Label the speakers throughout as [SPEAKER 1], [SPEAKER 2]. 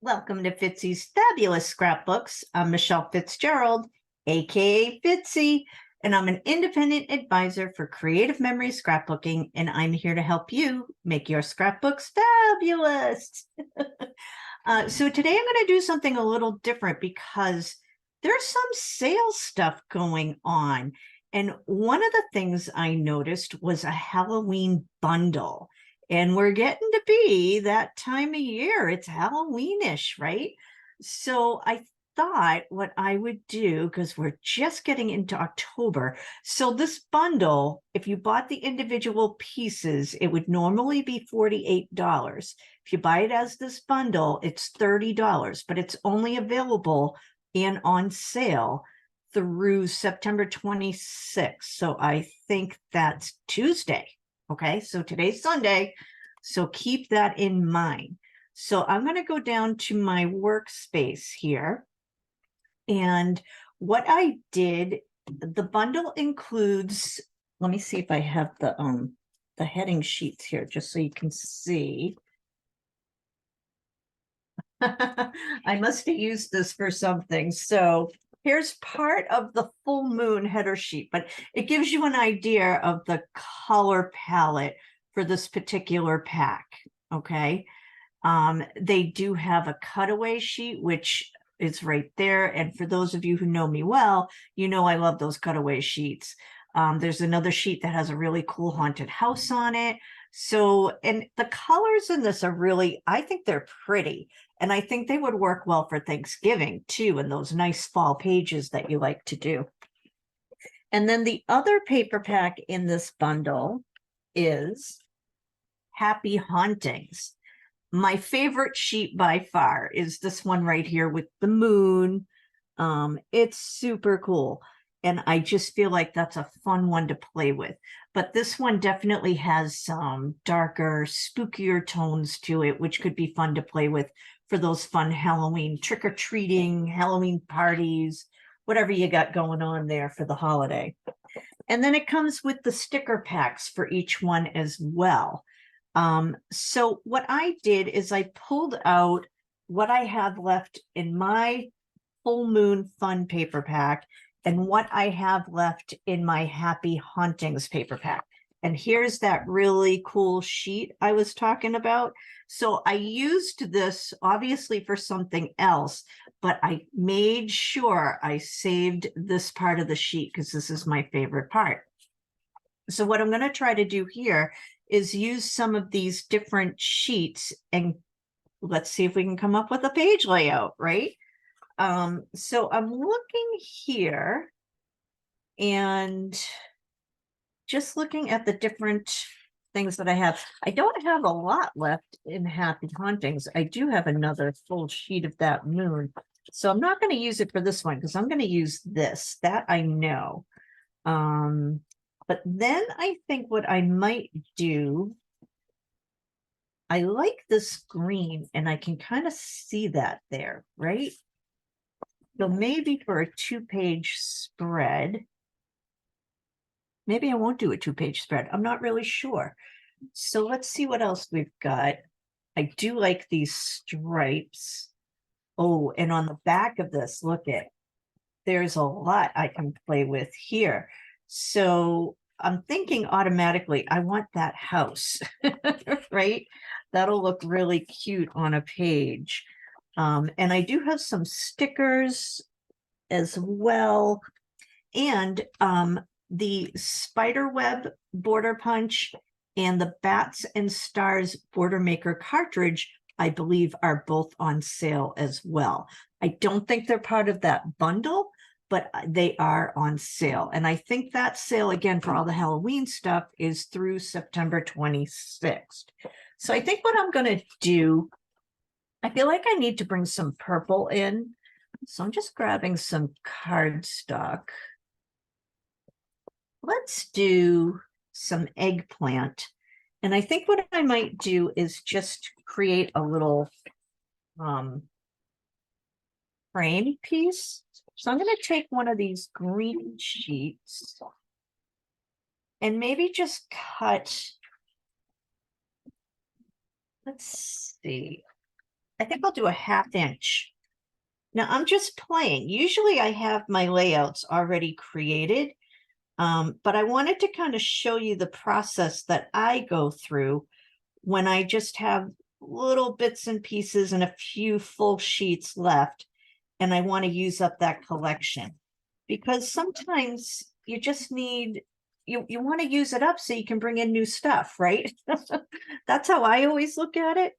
[SPEAKER 1] Welcome to Fitzy's Fabulous Scrapbooks. I'm Michelle Fitzgerald, aka Fitzy, and I'm an independent advisor for creative memory scrapbooking, and I'm here to help you make your scrapbooks fabulous. So today I'm going to do something a little different because there's some sales stuff going on. And one of the things I noticed was a Halloween bundle. And we're getting to be that time of year. It's Halloweenish, right? So I thought what I would do, because we're just getting into October. So this bundle, if you bought the individual pieces, it would normally be $48. If you buy it as this bundle, it's $30, but it's only available and on sale through September 26th. So I think that's Tuesday. Okay, so today's Sunday, so keep that in mind. So I'm going to go down to my workspace here. And what I did, the bundle includes, let me see if I have the heading sheets here, just so you can see. I must have used this for something. So here's part of the full moon header sheet, but it gives you an idea of the color palette for this particular pack. Okay. They do have a cutaway sheet, which is right there. And for those of you who know me well, you know I love those cutaway sheets. There's another sheet that has a really cool haunted house on it. So, and the colors in this are really, I think they're pretty. And I think they would work well for Thanksgiving too, and those nice fall pages that you like to do. And then the other paper pack in this bundle is Happy Hauntings. My favorite sheet by far is this one right here with the moon. It's super cool. And I just feel like that's a fun one to play with. But this one definitely has some darker, spookier tones to it, which could be fun to play with for those fun Halloween trick-or-treating, Halloween parties, whatever you got going on there for the holiday. And then it comes with the sticker packs for each one as well. So what I did is I pulled out what I have left in my full moon fun paper pack and what I have left in my Happy Hauntings paper pack. And here's that really cool sheet I was talking about. So I used this obviously for something else, but I made sure I saved this part of the sheet because this is my favorite part. So what I'm going to try to do here is use some of these different sheets and let's see if we can come up with a page layout, right? So I'm looking here and just looking at the different things that I have. I don't have a lot left in Happy Hauntings. I do have another full sheet of that moon. So I'm not going to use it for this one because I'm going to use this. That I know. But then I think what I might do, I like this green and I can kind of see that there, right? So maybe for a 2-page spread, maybe I won't do a 2-page spread. I'm not really sure. So let's see what else we've got. I do like these stripes. Oh, and on the back of this, look at, there's a lot I can play with here. So I'm thinking automatically, I want that house, right? That'll look really cute on a page. And I do have some stickers as well. And the spider web border punch and the bats and stars border maker cartridge, I believe, are both on sale as well. I don't think they're part of that bundle, but they are on sale. And I think that sale, again, for all the Halloween stuff is through September 26th. So I think what I'm going to do, I feel like I need to bring some purple in. So I'm just grabbing some cardstock. Let's do some eggplant. And I think what I might do is just create a little frame piece. So I'm going to take one of these green sheets and maybe just cut, let's see, I think I'll do a 1/2 inch. Now I'm just playing. Usually I have my layouts already created, but I wanted to kind of show you the process that I go through when I just have little bits and pieces and a few full sheets left, and I want to use up that collection. Because sometimes you just need, you want to use it up so you can bring in new stuff, right? That's how I always look at it.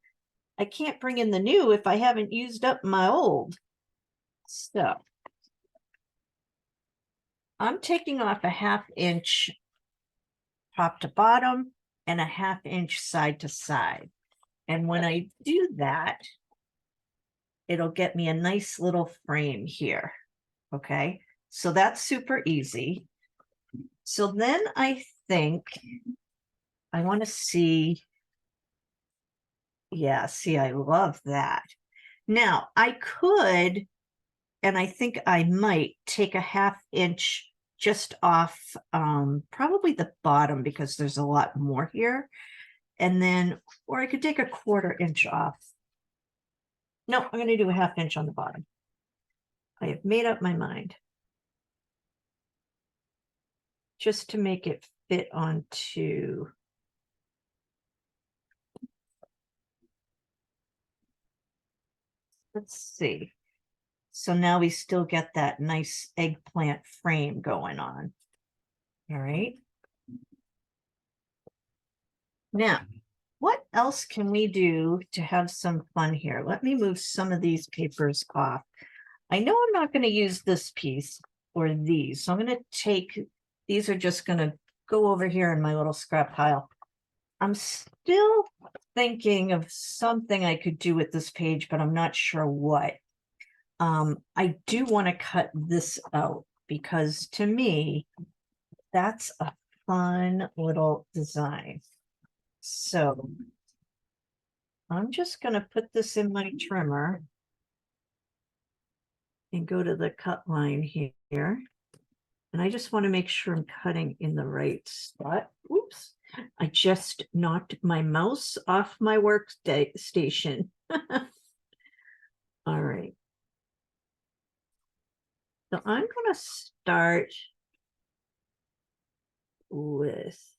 [SPEAKER 1] I can't bring in the new if I haven't used up my old. So I'm taking off a 1/2 inch top to bottom and a 1/2 inch side to side. And when I do that, it'll get me a nice little frame here. Okay, so that's super easy. So then I think I want to see. Yeah, see, I love that. Now I could, and I think I might take a 1/2 inch just off probably the bottom because there's a lot more here. And then, or I could take a 1/4 inch off. No, I'm going to do a 1/2 inch on the bottom. I have made up my mind. Just to make it fit onto. Let's see. So now we still get that nice eggplant frame going on. All right. Now, what else can we do to have some fun here? Let me move some of these papers off. I know I'm not going to use this piece or these, so I'm going to take, these are just going to go over here in my little scrap pile. I'm still thinking of something I could do with this page, but I'm not sure what. I do want to cut this out because to me, that's a fun little design. So I'm just going to put this in my trimmer and go to the cut line here. And I just want to make sure I'm cutting in the right spot. Oops, I just knocked my mouse off my workstation. All right. So I'm going to start with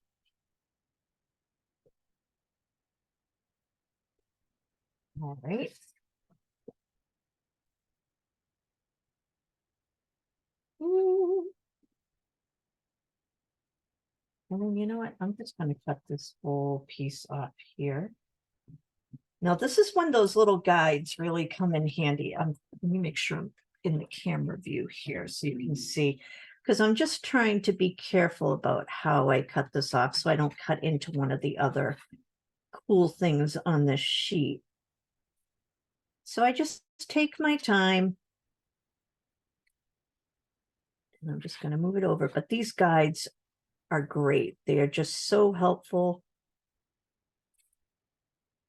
[SPEAKER 1] all right. Ooh. And then you know what? I'm just going to cut this whole piece off here. Now this is when those little guides really come in handy. Let me make sure I'm in the camera view here so you can see, because I'm just trying to be careful about how I cut this off so I don't cut into one of the other cool things on this sheet. So I just take my time. And I'm just going to move it over. But these guides are great. They are just so helpful.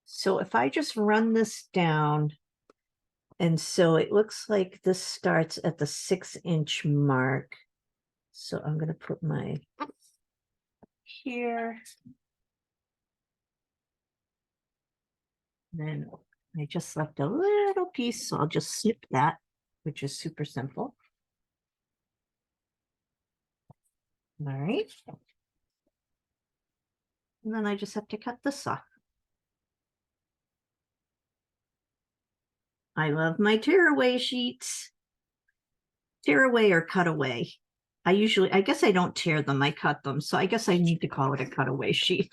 [SPEAKER 1] So if I just run this down, and so it looks like this starts at the 6 inch mark. So I'm going to put my here. And then I just left a little piece, so I'll just snip that, which is super simple. All right. And then I just have to cut this off. I love my tearaway sheets. Tearaway or cutaway. I guess I don't tear them, I cut them. So I guess I need to call it a cutaway sheet.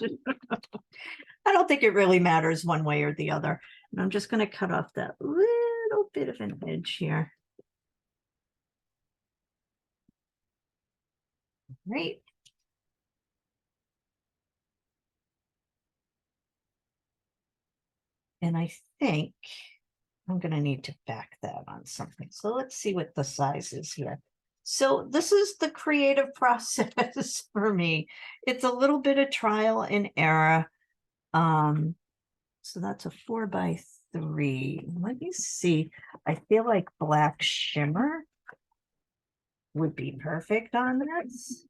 [SPEAKER 1] I don't think it really matters one way or the other. And I'm just going to cut off that little bit of an edge here. Right. And I think I'm going to need to back that on something. So let's see what the size is here. So this is the creative process for me. It's a little bit of trial and error. So that's a 4x3. Let me see. I feel like black shimmer would be perfect on this.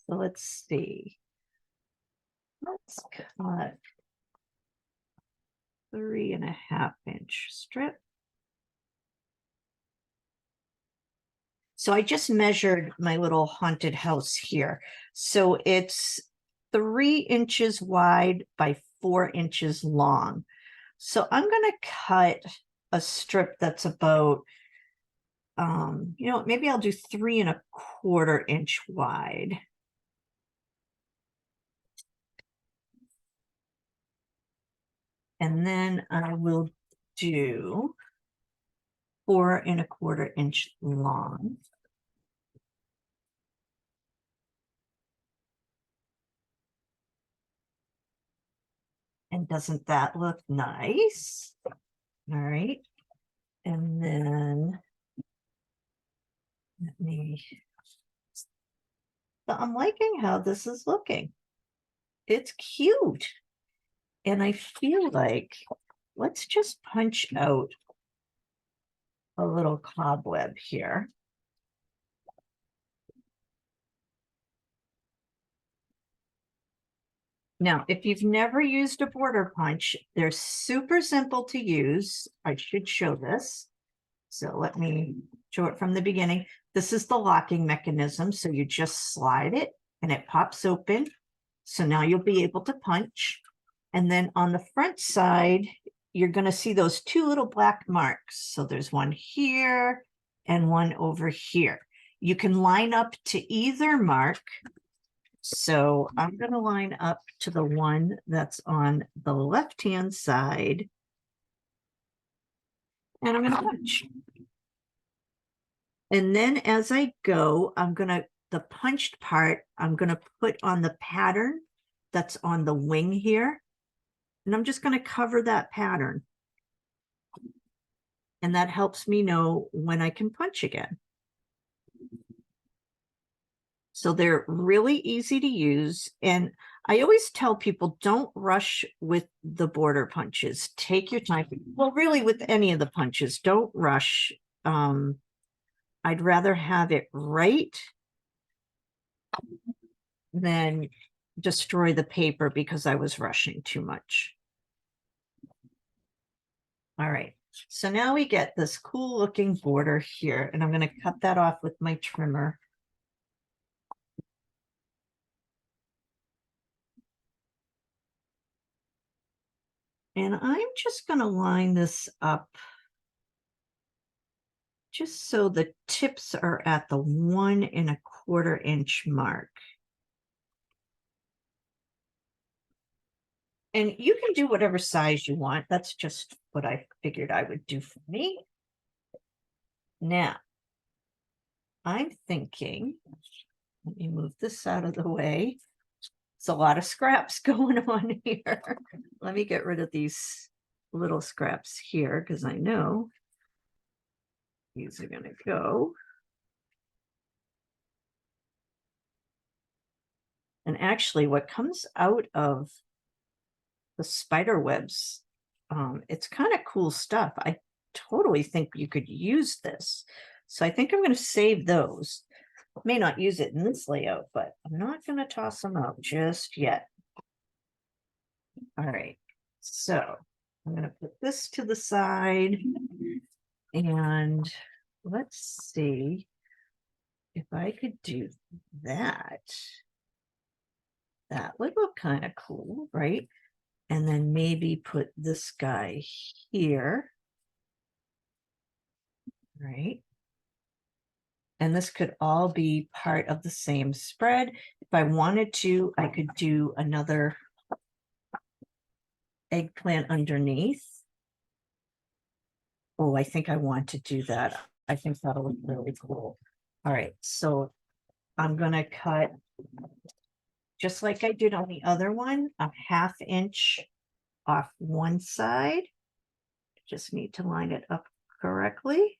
[SPEAKER 1] So let's see. Let's cut 3.5-inch strip. So I just measured my little haunted house here. So it's 3 inches wide by 4 inches long. So I'm going to cut a strip that's about, maybe I'll do 3.25 inch wide. And then I will do 4.25 inch long. And doesn't that look nice? All right. And then let me, so I'm liking how this is looking. It's cute. And I feel like, let's just punch out a little cobweb here. Now, if you've never used a border punch, they're super simple to use. I should show this. So let me show it from the beginning. This is the locking mechanism. So you just slide it and it pops open. So now you'll be able to punch. And then on the front side, you're going to see those 2 little black marks. So there's one here and one over here. You can line up to either mark. So I'm going to line up to the one that's on the left-hand side. And I'm going to punch. And then as I go, the punched part, I'm going to put on the pattern that's on the wing here. And I'm just going to cover that pattern. And that helps me know when I can punch again. So they're really easy to use. And I always tell people, don't rush with the border punches. Take your time. Well, really with any of the punches, don't rush. I'd rather have it right than destroy the paper because I was rushing too much. All right. So now we get this cool looking border here, and I'm going to cut that off with my trimmer. And I'm just going to line this up just so the tips are at the 1.25 inch mark. And you can do whatever size you want. That's just what I figured I would do for me. Now, I'm thinking, let me move this out of the way. It's a lot of scraps going on here. Let me get rid of these little scraps here because I know these are going to go. And actually, what comes out of the spider webs, it's kind of cool stuff. I totally think you could use this. So I think I'm going to save those. May not use it in this layout, but I'm not going to toss them out just yet. All right, so I'm going to put this to the side and let's see if I could do that. That would look kind of cool, right? And then maybe put this guy here, right? And this could all be part of the same spread. If I wanted to, I could do another eggplant underneath. Oh, I think I want to do that. I think that'll look really cool. All right, so I'm going to cut, just like I did on the other one, a 1/2 inch off one side. Just need to line it up correctly.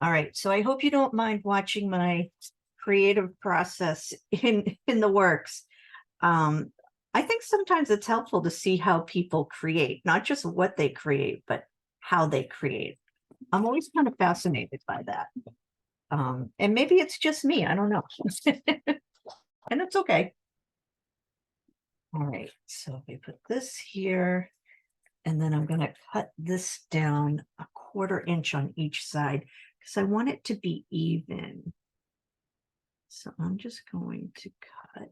[SPEAKER 1] All right, so I hope you don't mind watching my creative process in the works. I think sometimes it's helpful to see how people create, not just what they create, but how they create. I'm always kind of fascinated by that. And maybe it's just me, I don't know. and it's okay. All right, so we put this here, and then I'm going to cut this down 1/4 inch on each side because I want it to be even. So I'm just going to cut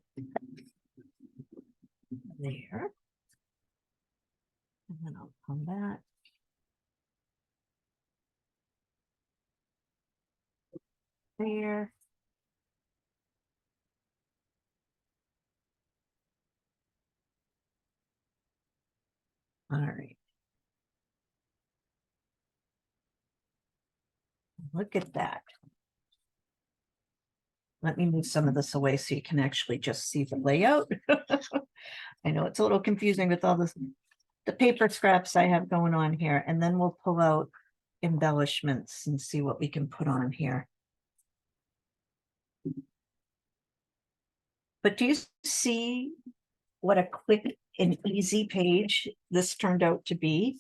[SPEAKER 1] there, and then I'll come back. There. All right. Look at that. Let me move some of this away so you can actually just see the layout. I know it's a little confusing with all the paper scraps I have going on here, and then we'll pull out embellishments and see what we can put on here. But do you see what a quick and easy page this turned out to be?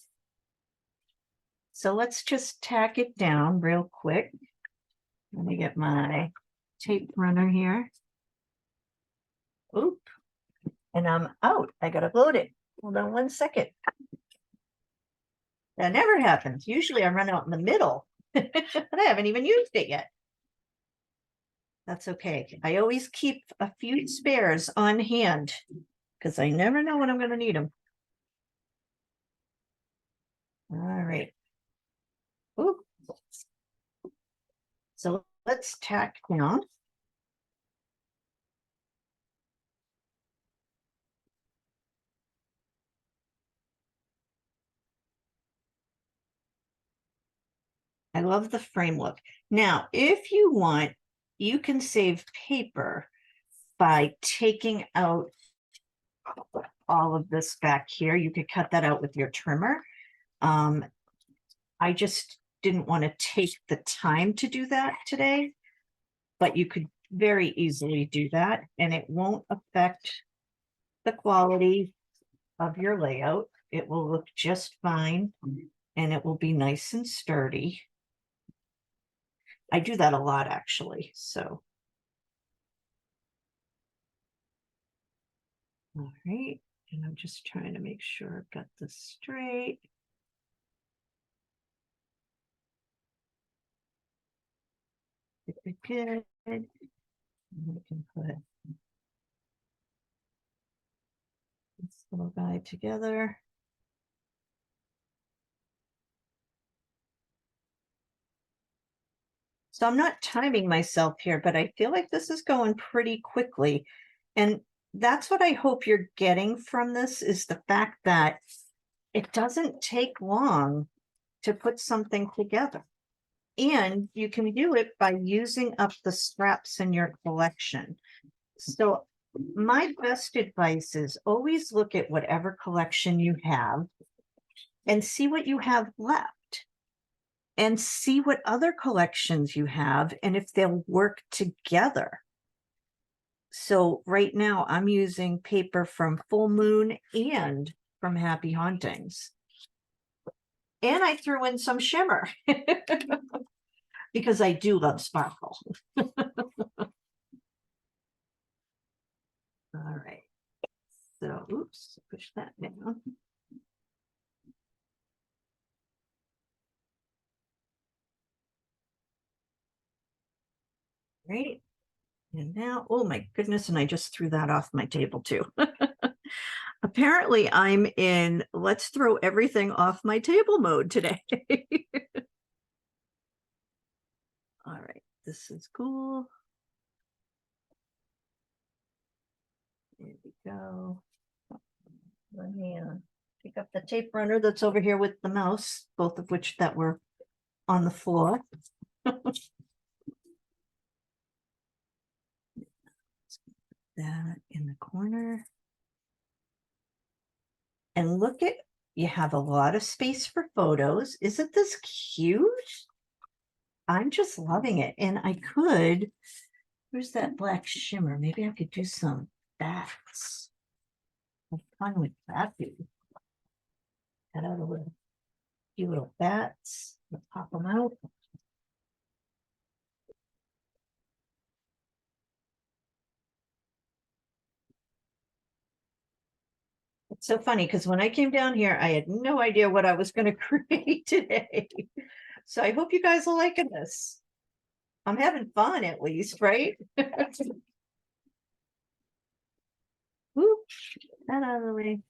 [SPEAKER 1] So let's just tack it down real quick. Let me get my tape runner here. Oop. And I'm out. I gotta load it. Hold on 1 second. That never happens. Usually I run out in the middle, but I haven't even used it yet. That's okay. I always keep a few spares on hand because I never know when I'm going to need them. All right. Ooh. So let's tack down. I love the frame look. Now, if you want, you can save paper by taking out all of this back here. You could cut that out with your trimmer. I just didn't want to take the time to do that today, but you could very easily do that, and it won't affect the quality of your layout. It will look just fine, and it will be nice and sturdy. I do that a lot, actually, so. All right, and I'm just trying to make sure I've got this straight. Good. And we can put this little guy together. So I'm not timing myself here, but I feel like this is going pretty quickly. And that's what I hope you're getting from this, is the fact that it doesn't take long to put something together. And you can do it by using up the scraps in your collection. So my best advice is always look at whatever collection you have and see what you have left. And see what other collections you have and if they'll work together. So right now I'm using paper from Full Moon and from Happy Hauntings. And I threw in some shimmer because I do love sparkle. All right. So, oops, push that down. Right. And now, oh my goodness, and I just threw that off my table too. Apparently I'm in let's throw everything off my table mode today. All right, this is cool. There we go. Let me pick up the tape runner that's over here with the mouse, both of which that were on the floor. That in the corner. And look at, you have a lot of space for photos. Isn't this cute? I'm just loving it. And I could, where's that black shimmer? Maybe I could do some bats. Have fun with that. Cut out a few little bats. Let's pop them out. It's so funny because when I came down here, I had no idea what I was going to create today. So I hope you guys are liking this. I'm having fun at least, right? Whoop, that out of the way.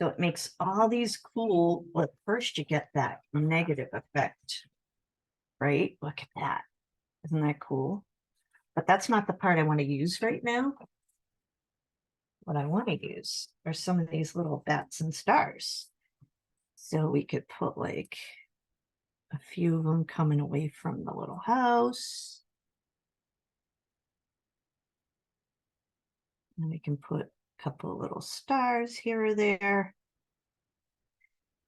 [SPEAKER 1] So it makes all these cool, well, first you get that negative effect, right? Look at that. Isn't that cool? But that's not the part I want to use right now. What I want to use are some of these little bats and stars. So we could put like a few of them coming away from the little house. And we can put a couple of little stars here or there.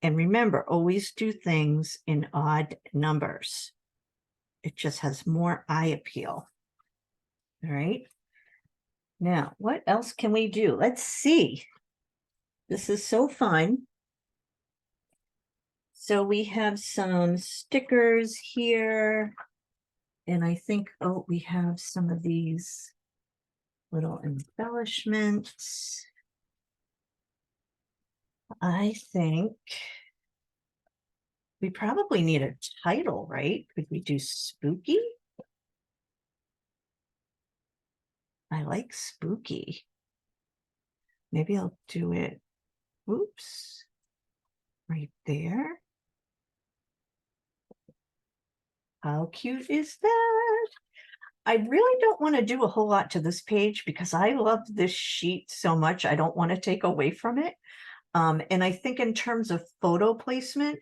[SPEAKER 1] And remember, always do things in odd numbers. It just has more eye appeal. All right. Now, what else can we do? Let's see. This is so fun. So we have some stickers here. And I think, oh, we have some of these little embellishments. I think we probably need a title, right? Could we do spooky? I like spooky. Maybe I'll do it, oops, right there. How cute is that? I really don't want to do a whole lot to this page because I love this sheet so much. I don't want to take away from it. And I think in terms of photo placement,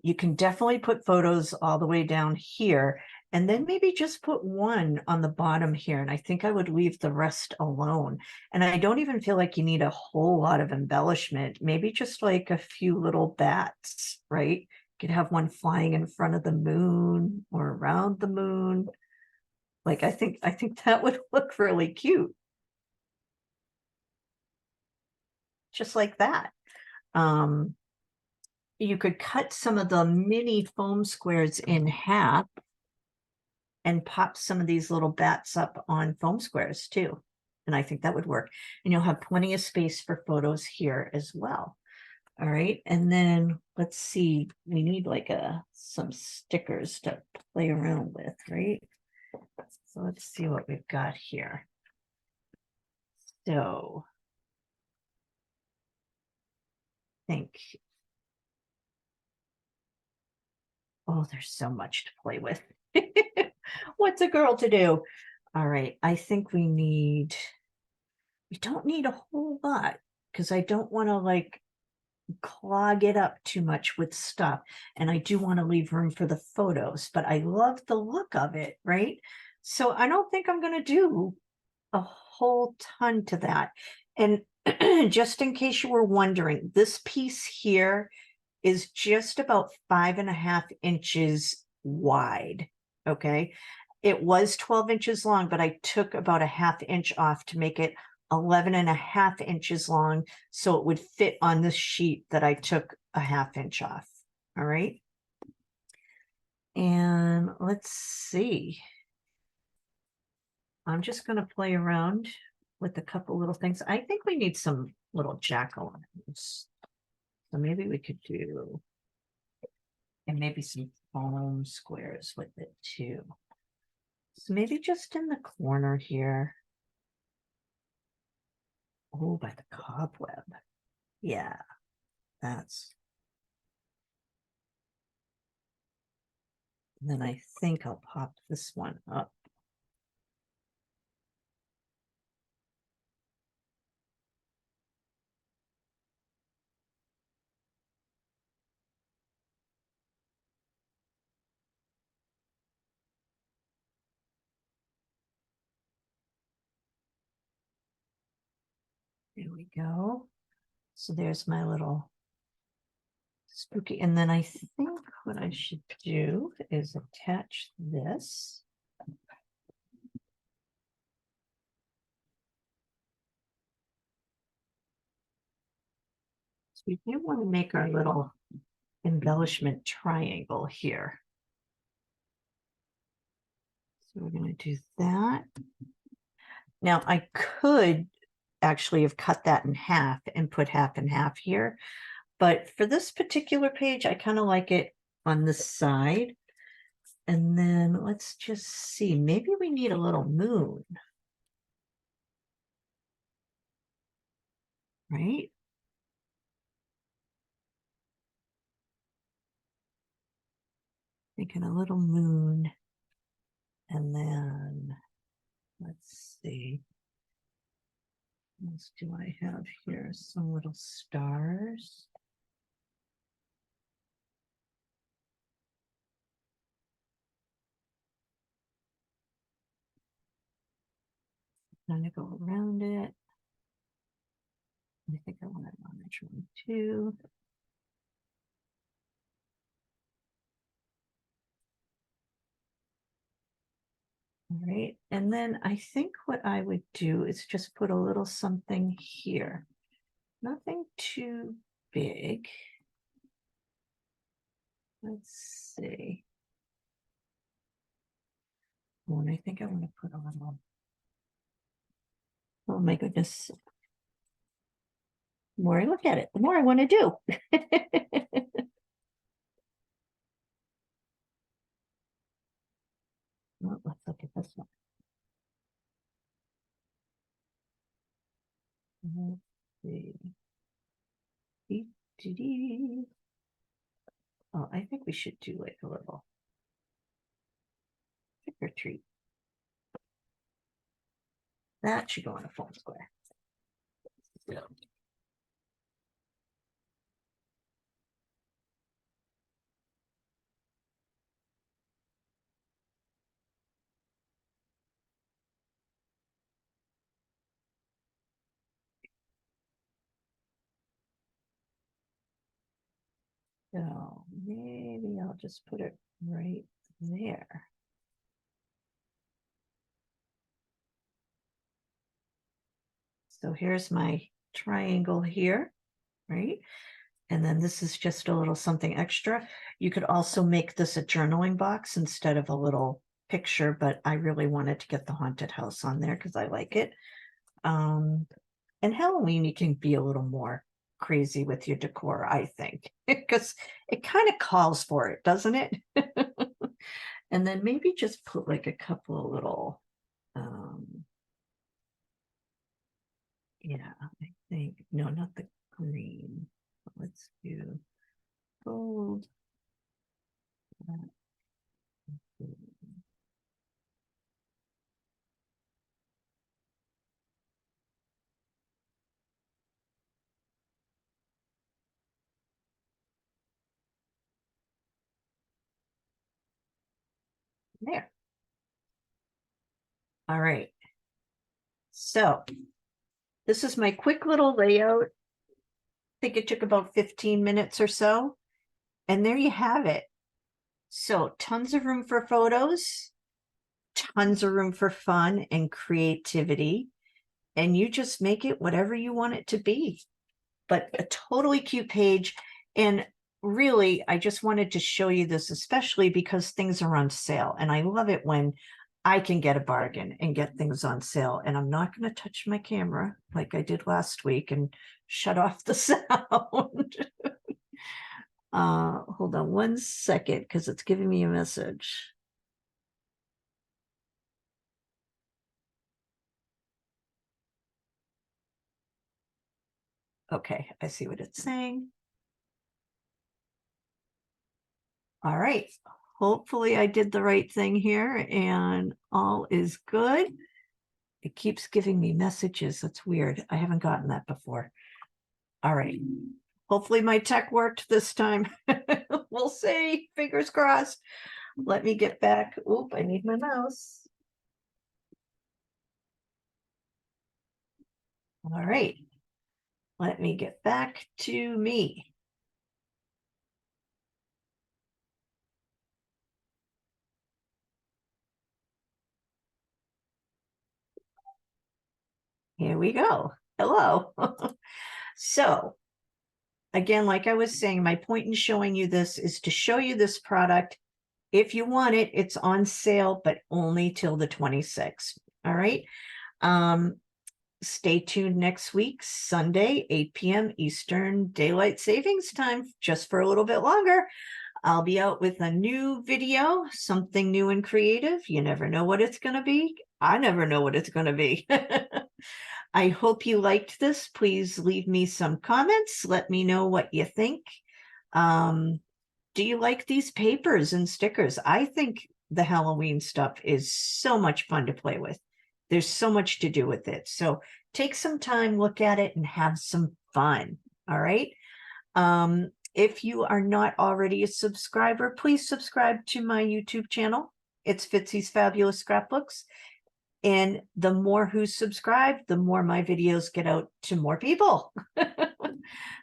[SPEAKER 1] you can definitely put photos all the way down here and then maybe just put one on the bottom here. And I think I would leave the rest alone. And I don't even feel like you need a whole lot of embellishment, maybe just like a few little bats, right? You could have one flying in front of the moon or around the moon. Like I think that would look really cute. Just like that. You could cut some of the mini foam squares in half and pop some of these little bats up on foam squares too. And I think that would work. And you'll have plenty of space for photos here as well. All right. And then let's see, we need like some stickers to play around with, right? So let's see what we've got here. So I think, oh, there's so much to play with. What's a girl to do? All right. I think we don't need a whole lot because I don't want to like clog it up too much with stuff. And I do want to leave room for the photos, but I love the look of it, right? So I don't think I'm going to do a whole ton to that. And just in case you were wondering, this piece here is just about 5.5 inches wide. Okay. It was 12 inches long, but I took about a 1/2 inch off to make it 11.5 inches long. So it would fit on this sheet that I took a 1/2 inch off. All right. And let's see. I'm just going to play around with a couple little things. I think we need some little jack-o'-lanterns. So maybe we could do, and maybe some foam squares with it too. So maybe just in the corner here. Oh, by the cobweb. Yeah, that's. And then I think I'll pop this one up. There we go. So there's my little spooky. And then I think what I should do is attach this. So we do want to make our little embellishment triangle here. So we're going to do that. Now I could actually have cut that in half and put half and half here, but for this particular page, I kind of like it on this side. And then let's just see, maybe we need a little moon, right? Making a little moon. And then let's see. What else do I have here? Some little stars. Kind of go around it. I think I want it on each one too. All right, and then I think what I would do is just put a little something here. Nothing too big. Let's see. Oh, and I think I want to put a little. Oh my goodness. The more I look at it, the more I want to do. Well, let's look at this one. Let's see. Oh, I think we should do like a little trick or treat. That should go on a foam square. Yeah. So maybe I'll just put it right there. So here's my triangle here, right? And then this is just a little something extra. You could also make this a journaling box instead of a little picture, but I really wanted to get the haunted house on there because I like it. And Halloween, you can be a little more crazy with your decor, I think, because it kind of calls for it, doesn't it? And then maybe just put like a couple of little, yeah, I think, no, not the green. Let's do gold. There. All right. So this is my quick little layout. I think it took about 15 minutes or so. And there you have it. So tons of room for photos, tons of room for fun and creativity. And you just make it whatever you want it to be. But a totally cute page. And really, I just wanted to show you this, especially because things are on sale. And I love it when I can get a bargain and get things on sale. And I'm not going to touch my camera like I did last week and shut off the sound. Hold on one second because it's giving me a message. Okay, I see what it's saying. All right. Hopefully I did the right thing here and all is good. It keeps giving me messages. That's weird. I haven't gotten that before. All right. Hopefully my tech worked this time. We'll see. Fingers crossed. Let me get back. Oop, I need my mouse. All right. Let me get back to me. Here we go. Hello. So again, like I was saying, my point in showing you this is to show you this product. If you want it, it's on sale, but only till the 26th. All right. Stay tuned next week, Sunday, 8 p.m. Eastern Daylight Savings Time, just for a little bit longer. I'll be out with a new video, something new and creative. You never know what it's going to be. I never know what it's going to be. I hope you liked this. Please leave me some comments. Let me know what you think. Do you like these papers and stickers? I think the Halloween stuff is so much fun to play with. There's so much to do with it. So take some time, look at it, and have some fun. All right. If you are not already a subscriber, please subscribe to my YouTube channel. It's Fitzy's Fabulous Scrapbooks. And the more who subscribe, the more my videos get out to more people.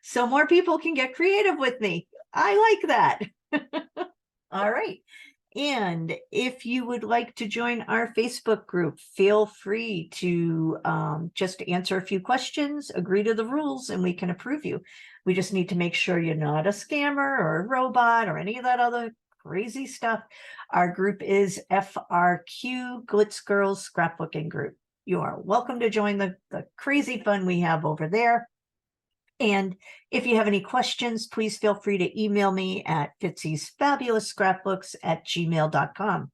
[SPEAKER 1] So more people can get creative with me. I like that. All right. And if you would like to join our Facebook group, feel free to just answer a few questions, agree to the rules, and we can approve you. We just need to make sure you're not a scammer or a robot or any of that other crazy stuff. Our group is FRQ, Glitz Girls Scrapbooking Group. You are welcome to join the crazy fun we have over there. And if you have any questions, please feel free to email me at fitzy'sfabulousScrapbooks@gmail.com.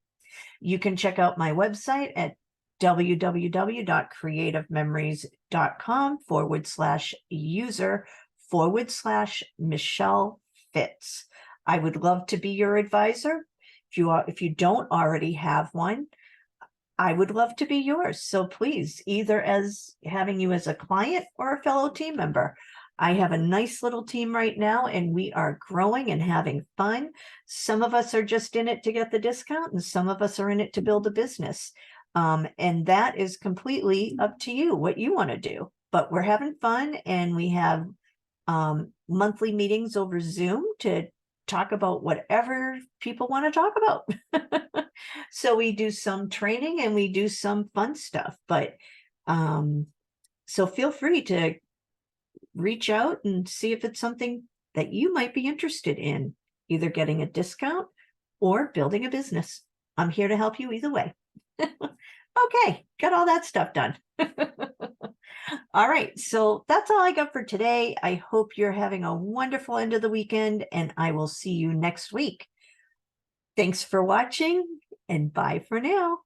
[SPEAKER 1] You can check out my website at www.creativememories.com/user/Michelle Fitz. I would love to be your advisor. If you don't already have one, I would love to be yours. So please, either as having you as a client or a fellow team member. I have a nice little team right now, and we are growing and having fun. Some of us are just in it to get the discount, and some of us are in it to build a business. And that is completely up to you, what you want to do. But we're having fun, and we have monthly meetings over Zoom to talk about whatever people want to talk about. So we do some training and we do some fun stuff, but so feel free to reach out and see if it's something that you might be interested in, either getting a discount or building a business. I'm here to help you either way. Okay, got all that stuff done. All right, so that's all I got for today. I hope you're having a wonderful end of the weekend, and I will see you next week. Thanks for watching, and bye for now.